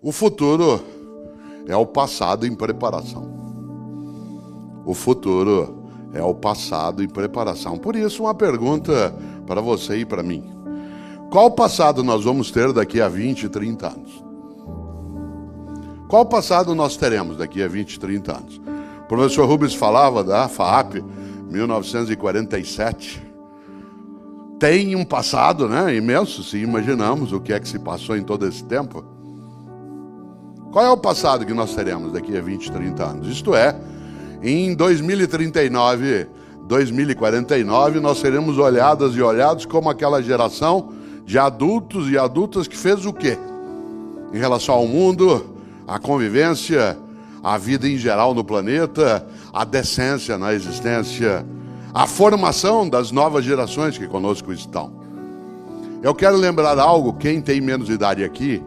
O futuro é o passado em preparação. O futuro é o passado em preparação. Por isso, uma pergunta para você e para mim. Qual passado nós vamos ter daqui a 20, 30 anos? Qual passado nós teremos daqui a 20, 30 anos? O professor Rubens falava da FAAP, 1947. Tem um passado, né, imenso, se imaginamos o que é que se passou em todo esse tempo. Qual é o passado que nós teremos daqui a 20, 30 anos? Isto é, em 2039, 2049, nós seremos olhadas e olhados como aquela geração de adultos e adultas que fez o quê? Em relação ao mundo, à convivência, à vida em geral no planeta, à decência na existência, à formação das novas gerações que conosco estão. Eu quero lembrar algo, quem tem menos idade aqui,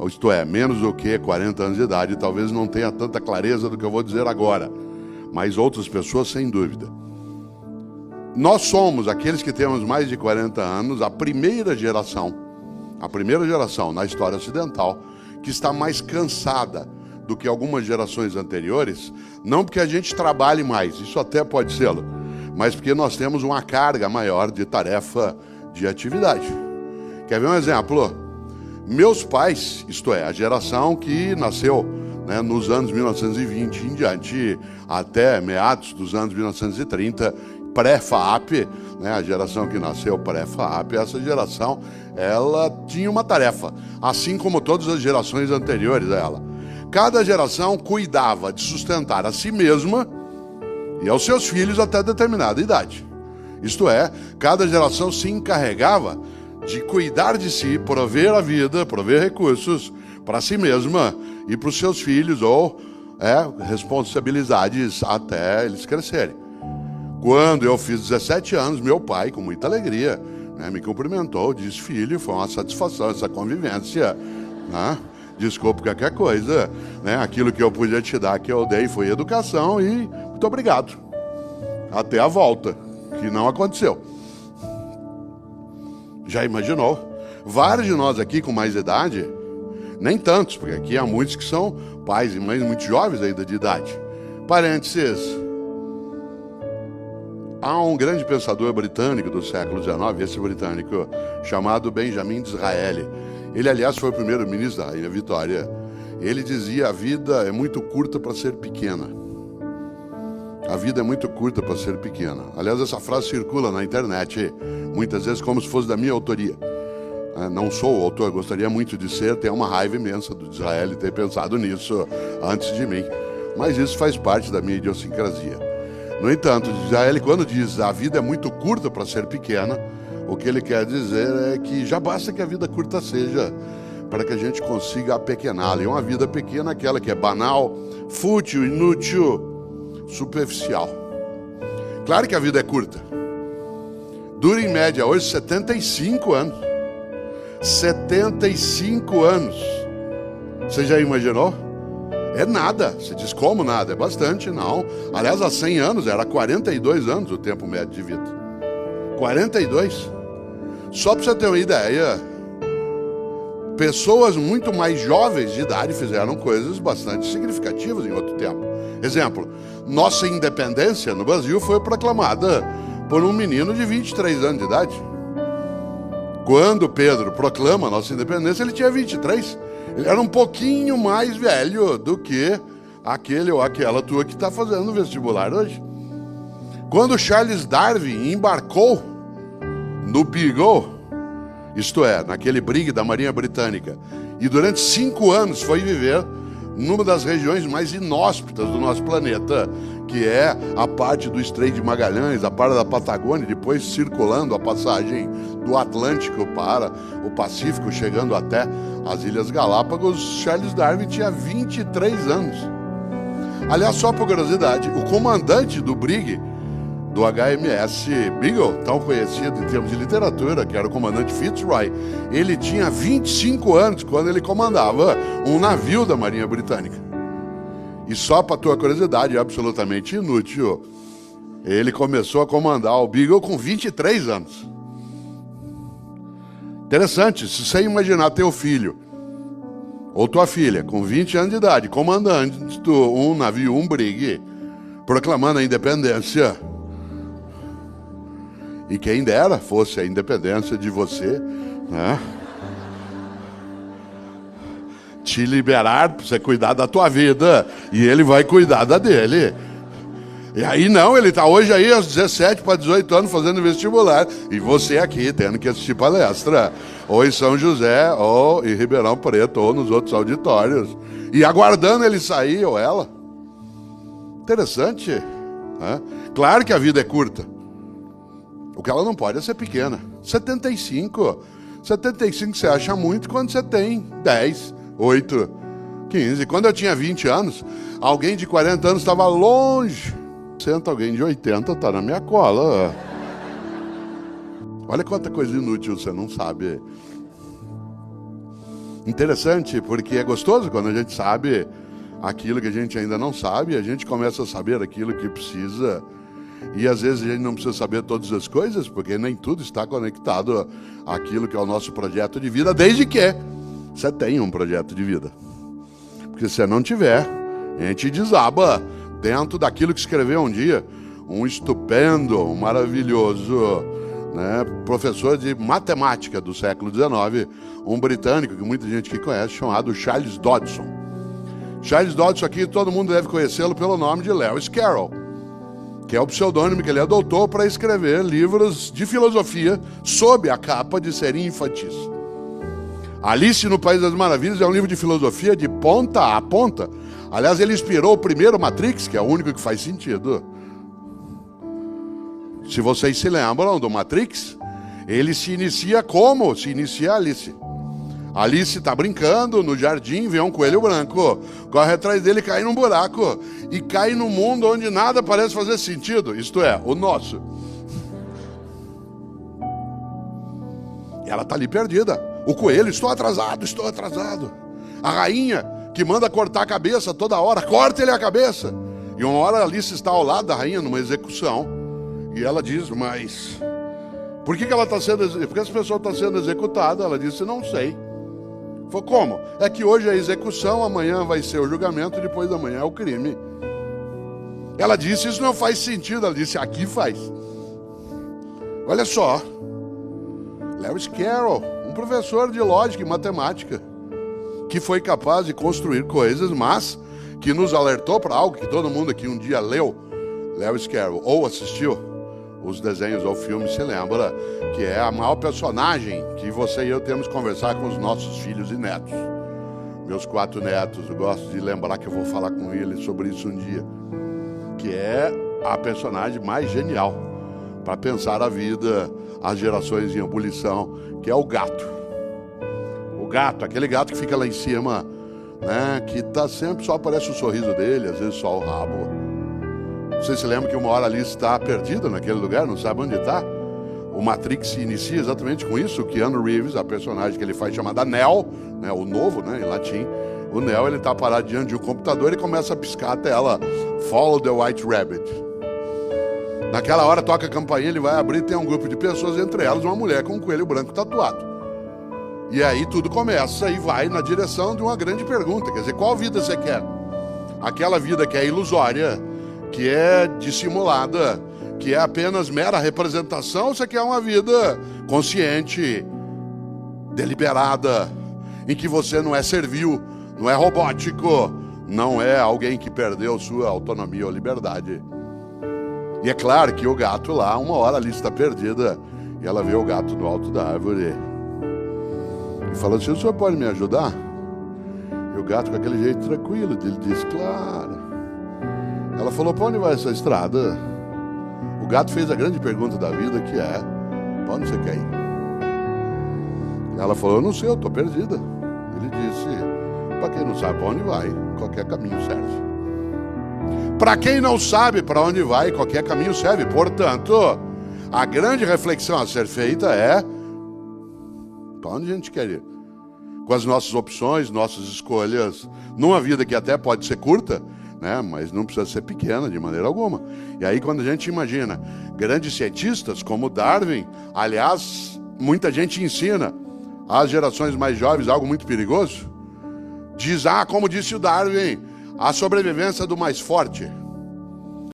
isto é, menos do que 40 anos de idade, talvez não tenha tanta clareza do que eu vou dizer agora, mas outras pessoas sem dúvida. Nós somos, aqueles que temos mais de 40 anos, a primeira geração na história ocidental que está mais cansada do que algumas gerações anteriores, não porque a gente trabalhe mais, isso até pode ser, mas porque nós temos uma carga maior de tarefa, de atividade. Quer ver um exemplo? Meus pais, isto é, a geração que nasceu, né, nos anos 1920 em diante, até meados dos anos 1930, pré-FAAP, né, a geração que nasceu pré-FAAP, essa geração, ela tinha uma tarefa, assim como todas as gerações anteriores a ela. Cada geração cuidava de sustentar a si mesma e aos seus filhos até determinada idade. Isto é, cada geração se encarregava de cuidar de si, prover a vida, prover recursos para si mesma e para os seus filhos, ou responsabilidades até eles crescerem. Quando eu fiz 17 anos, meu pai, com muita alegria, né, me cumprimentou, disse: filho, foi uma satisfação essa convivência, né? Desculpe qualquer coisa, né? Aquilo que eu podia te dar, que eu dei, foi educação e muito obrigado. Até a volta, que não aconteceu. Já imaginou? Vários de nós aqui com mais idade, nem tantos, porque aqui há muitos que são pais e mães muito jovens ainda de idade. Parênteses. Há um grande pensador britânico do século XIX, esse britânico, chamado Benjamin Disraeli. Ele, aliás, foi o primeiro-ministro da Rainha Vitória. Ele dizia: a vida é muito curta para ser pequena. A vida é muito curta para ser pequena. Aliás, essa frase circula na internet, muitas vezes como se fosse da minha autoria. Não sou o autor, gostaria muito de ser, tenho uma raiva imensa do Disraeli ter pensado nisso antes de mim. Mas isso faz parte da minha idiosincrasia. No entanto, Disraeli, quando diz a vida é muito curta para ser pequena, o que ele quer dizer é que já basta que a vida curta seja para que a gente consiga apequená-la. E uma vida pequena é aquela que é banal, fútil, inútil, superficial. Claro que a vida é curta. Dura em média hoje 75 anos. 75 anos. Você já imaginou? É nada. Você diz como nada? É bastante, não. Aliás, há 100 anos era 42 anos o tempo médio de vida. 42. Só para você ter uma ideia, pessoas muito mais jovens de idade fizeram coisas bastante significativas em outro tempo. Exemplo, nossa independência no Brasil foi proclamada por um menino de 23 anos de idade. Quando Pedro proclama a nossa independência, ele tinha 23. Ele era um pouquinho mais velho do que aquele ou aquela tua que está fazendo o vestibular hoje. Quando Charles Darwin embarcou no Beagle, isto é, naquele brig da Marinha Britânica, e durante 5 anos foi viver numa das regiões mais inóspitas do nosso planeta, que é a parte do Estreito de Magalhães, a parte da Patagônia, depois circulando a passagem do Atlântico para o Pacífico, chegando até as Ilhas Galápagos. Charles Darwin tinha 23 anos. Aliás, só por curiosidade, o comandante do brig do HMS Beagle, tão conhecido em termos de literatura, que era o comandante Fitzroy, ele tinha 25 anos quando ele comandava um navio da Marinha Britânica. E só para tua curiosidade, absolutamente inútil, ele começou a comandar o Beagle com 23 anos. Interessante, se você imaginar teu filho Ou tua filha, com 20 anos de idade, comandante de um navio, um brigue, proclamando a independência. E quem dera fosse a independência de você, né? Te liberar para você cuidar da tua vida, e ele vai cuidar da dele. E aí não, ele está hoje aí aos 17 para 18 anos fazendo vestibular, e você aqui tendo que assistir palestra, ou em São José, ou em Ribeirão Preto, ou nos outros auditórios, e aguardando ele sair, ou ela. Interessante, né? Claro que a vida é curta. O que ela não pode é ser pequena. 75 você acha muito quando você tem 10, 8, 15. Quando eu tinha 20 anos, alguém de 40 anos estava longe. Senta alguém de 80, está na minha cola. Olha quanta coisa inútil você não sabe. Interessante, porque é gostoso quando a gente sabe aquilo que a gente ainda não sabe, a gente começa a saber aquilo que precisa. E às vezes a gente não precisa saber todas as coisas, porque nem tudo está conectado àquilo que é o nosso projeto de vida, desde que você tenha um projeto de vida. Porque se você não tiver, a gente desaba dentro daquilo que escreveu um dia um estupendo, um maravilhoso, né, professor de matemática do século XIX, um britânico que muita gente aqui conhece, chamado Charles Dodson. Charles Dodson aqui, todo mundo deve conhecê-lo pelo nome de Lewis Carroll, que é o pseudônimo que ele adotou para escrever livros de filosofia sob a capa de serem infantis. Alice no País das Maravilhas é um livro de filosofia de ponta a ponta. Aliás, ele inspirou o primeiro Matrix, que é o único que faz sentido. Se vocês se lembram do Matrix, ele se inicia como? Se inicia Alice. Alice está brincando no jardim, vê um coelho branco, corre atrás dele, cai num buraco e cai num mundo onde nada parece fazer sentido, isto é, o nosso. E ela está ali perdida. O coelho, estou atrasado, estou atrasado. A rainha, que manda cortar a cabeça toda hora, corta-lhe a cabeça. E uma hora Alice está ao lado da rainha numa execução, e ela diz, mas por que ela está sendo, porque essa pessoa está sendo executada? Ela disse, não sei. Foi como? É que hoje é a execução, amanhã vai ser o julgamento, depois da manhã é o crime. Ela disse, isso não faz sentido. Ela disse, aqui faz. Olha só, Lewis Carroll, um professor de lógica e matemática, que foi capaz de construir coisas, mas que nos alertou para algo que todo mundo aqui um dia leu, Lewis Carroll, ou assistiu os desenhos ou filmes, se lembra, que é a maior personagem que você e eu temos que conversar com os nossos filhos e netos. Meus 4 netos, eu gosto de lembrar que eu vou falar com eles sobre isso um dia, que é a personagem mais genial para pensar a vida, as gerações em ebulição, que é o gato. O gato, aquele gato que fica lá em cima, né, que tá sempre, só aparece o sorriso dele, às vezes só o rabo. Você se lembra que uma hora ali está perdida naquele lugar, não sabe onde está? O Matrix se inicia exatamente com isso. O Keanu Reeves, a personagem que ele faz chamada Neo, né, o novo, né, em latim, o Neo, ele está parado diante de um computador e começa a piscar a tela, Follow the White Rabbit. Naquela hora toca a campainha, ele vai abrir, tem um grupo de pessoas, entre elas uma mulher com um coelho branco tatuado. E aí tudo começa e vai na direção de uma grande pergunta, quer dizer, qual vida você quer? Aquela vida que é ilusória, que é dissimulada, que é apenas mera representação, ou você quer uma vida consciente, deliberada, em que você não é servil, não é robótico, não é alguém que perdeu sua autonomia ou liberdade. E é claro que o gato lá, uma hora ali está perdida, e ela vê o gato no alto da árvore e fala assim, o senhor pode me ajudar? E o gato com aquele jeito tranquilo, ele diz, claro. Ela falou, para onde vai essa estrada? O gato fez a grande pergunta da vida, que é, para onde você quer ir? Ela falou, eu não sei, eu estou perdida. Ele disse, para quem não sabe para onde vai, qualquer caminho serve. Para quem não sabe para onde vai, qualquer caminho serve. Portanto, a grande reflexão a ser feita é, para onde a gente quer ir? Com as nossas opções, nossas escolhas, numa vida que até pode ser curta, né, mas não precisa ser pequena de maneira alguma. E aí quando a gente imagina grandes cientistas como Darwin, aliás, muita gente ensina às gerações mais jovens algo muito perigoso, Diz, como disse o Darwin, a sobrevivência do mais forte.